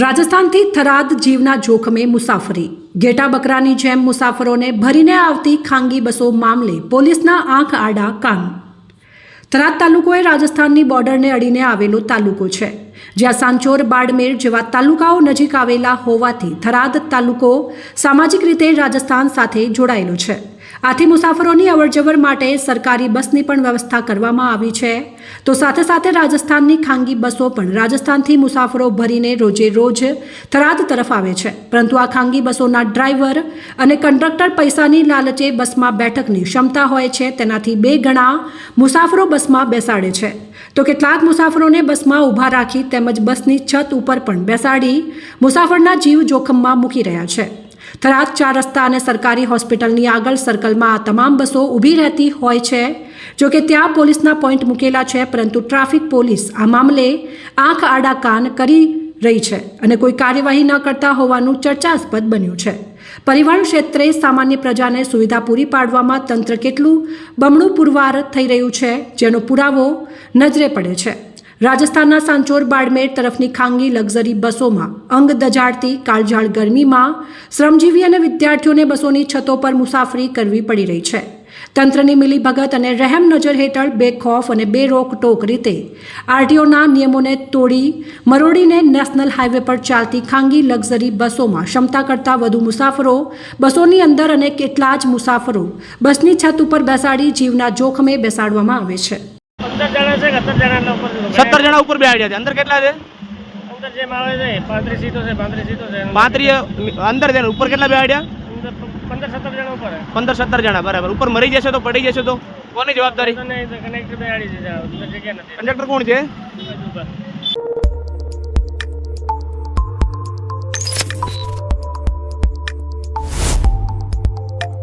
રાજસ્થાનથી થરાદ જીવના જોખમે મુસાફરી। ઘેટા બકરાની જેમ મુસાફરોને ભરીને આવતી ખાનગી બસો મામલે પોલીસના આંખ આડા કાન। થરાદ તાલુકો એ રાજસ્થાનની બોર્ડરને અડીને આવેલો તાલુકો છે, જ્યાં સાંચોર, બાડમેર જેવા તાલુકાઓ નજીક આવેલા હોવાથી થરાદ તાલુકો સામાજિક રીતે રાજસ્થાન સાથે જોડાયેલો છે। આથી મુસાફરોની અવરજવર માટે સરકારી બસની પણ વ્યવસ્થા કરવામાં આવી છે, તો સાથે સાથે રાજસ્થાનની ખાનગી બસો પણ રાજસ્થાનથી મુસાફરો ભરીને રોજે રોજ થરાદ તરફ આવે છે। પરંતુ આ ખાનગી બસોના ડ્રાઈવર અને કંડક્ટર પૈસાની લાલચે બસમાં બેઠકની ક્ષમતા હોય છે તેનાથી 2 ગણા મુસાફરો બસમાં બેસાડે છે, તો કેટલાક મુસાફરોને બસમાં ઊભા રાખી તેમજ બસની છત ઉપર પણ બેસાડી મુસાફરના જીવ જોખમમાં મૂકી રહ્યા છે। થરાદ 4 રસ્તા અને સરકારી હોસ્પિટલની આગળ સર્કલમાં આ તમામ બસો ઊભી રહેતી હોય છે। જો કે ત્યાં પોલીસના પોઈન્ટ મૂકેલા છે, પરંતુ ટ્રાફિક પોલીસ આ મામલે આંખ આડા કાન કરી રહી છે અને કોઈ કાર્યવાહી ન કરતા હોવાનું ચર્ચાસ્પદ બન્યું છે। પરિવહન ક્ષેત્રે સામાન્ય પ્રજાને સુવિધા પૂરી પાડવામાં તંત્ર કેટલું બમણું પુરવાર થઈ રહ્યું છે, જેનો પુરાવો નજરે પડે છે। રાજસ્થાનના સાંચોર, બાડમેર તરફની ખાનગી લક્ઝરી બસોમાં અંગ દજાડતી કાળઝાળ ગરમીમાં શ્રમજીવી અને વિદ્યાર્થીઓને બસોની છતો પર મુસાફરી કરવી પડી રહી છે। તંત્રની મિલીભગત અને રહેમ નજર હેઠળ બેખૌફ અને બેરોકટોક રીતે આરટીઓના નિયમોને તોડી મરોડીને નેશનલ હાઈવે પર ચાલતી ખાનગી લક્ઝરી બસોમાં ક્ષમતા કરતાં વધુ મુસાફરો બસોની અંદર અને કેટલા જ મુસાફરો બસની છત ઉપર બેસાડી જીવના જોખમે બેસાડવામાં આવે છે। 17 જણા ઉપર બેહાડ્યા છે। અંદર કેટલા છે? અંદર જેમ આવે છે 35 સીટો છે, 32 સીટો છે। 35 અંદર છે, ઉપર કેટલા બેહાડ્યા? 15-17 જણા ઉપર 15-17 જણા, બરાબર। ઉપર મરી જશે તો, પડી જશે તો કોની જવાબદારી? કનેક્ટર બેહાડી છે, જગ્યા નથી। કંડક્ટર કોણ છે?